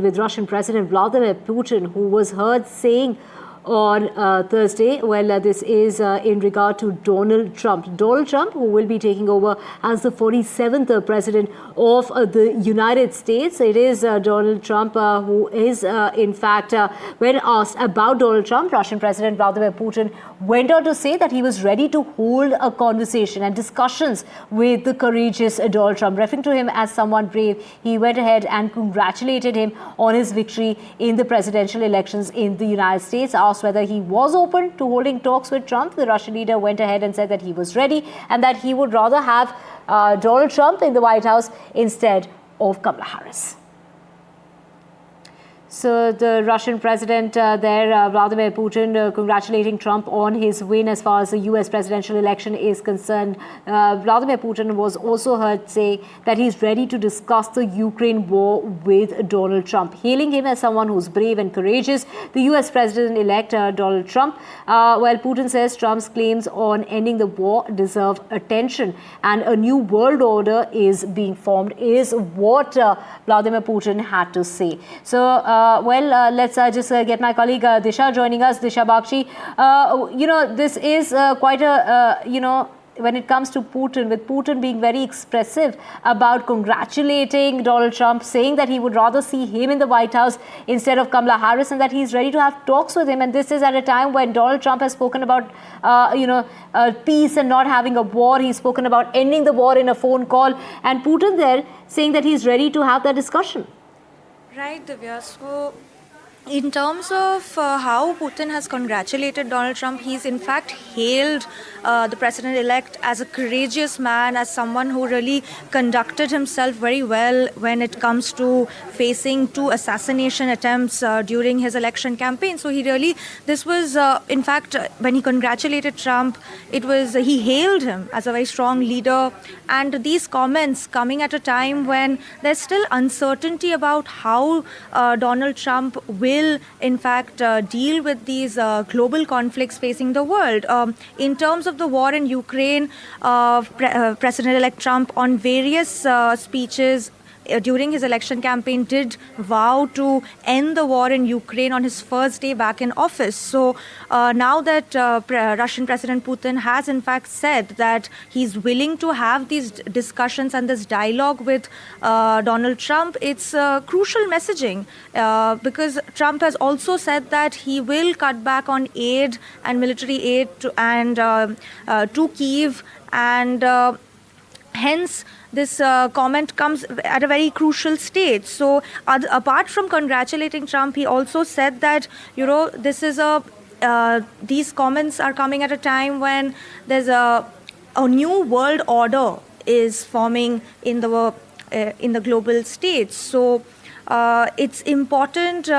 with Russian President Vladimir Putin, who was heard saying on Thursday, this is in regard to Donald Trump. Donald Trump, who will be taking over as the 47th president of the United States. It is Donald Trump who is, in fact, when asked about Donald Trump, Russian President Vladimir Putin went on to say that he was ready to hold a conversation and discussions with the courageous Donald Trump. Referring to him as someone brave, he went ahead and congratulated him on his victory in the presidential elections in the United States. Asked whether he was open to holding talks with Trump, the Russian leader went ahead and said that he was ready and that he would rather have Donald Trump in the White House instead of Kamala Harris. So the Russian president Vladimir Putin, congratulating Trump on his win as far as the US presidential election is concerned. Vladimir Putin was also heard say that he's ready to discuss the Ukraine war with Donald Trump, hailing him as someone who's brave and courageous. The US president-elect Donald Trump, while Putin says Trump's claims on ending the war deserve attention and a new world order is being formed, is what Vladimir Putin had to say. So, let's just get my colleague Disha joining us. Disha Bakshi, this is quite a, when it comes to Putin, with Putin being very expressive about congratulating Donald Trump, saying that he would rather see him in the White House instead of Kamala Harris and that he's ready to have talks with him. And this is at a time when Donald Trump has spoken about, peace and not having a war. He's spoken about ending the war in a phone call. And Putin there saying that he's ready to have that discussion. Right, Divya. So, in terms of how Putin has congratulated Donald Trump, he's in fact hailed the president-elect as a courageous man, as someone who really conducted himself very well when it comes to facing 2 assassination attempts during his election campaign. So this was, in fact, when he congratulated Trump, he hailed him as a very strong leader. And these comments coming at a time when there's still uncertainty about how Donald Trump will, in fact, deal with these global conflicts facing the world. In terms of the war in Ukraine, President-elect Trump on various speeches during his election campaign did vow to end the war in Ukraine on his first day back in office. So now that Russian President Putin has in fact said that he's willing to have these discussions and this dialogue with Donald Trump, it's crucial messaging because Trump has also said that he will cut back on aid and military aid to Kyiv, and hence this comment comes at a very crucial stage. So apart from congratulating Trump, he also said that, this is these comments are coming at a time when there's a new world order is forming in the global stage. So it's important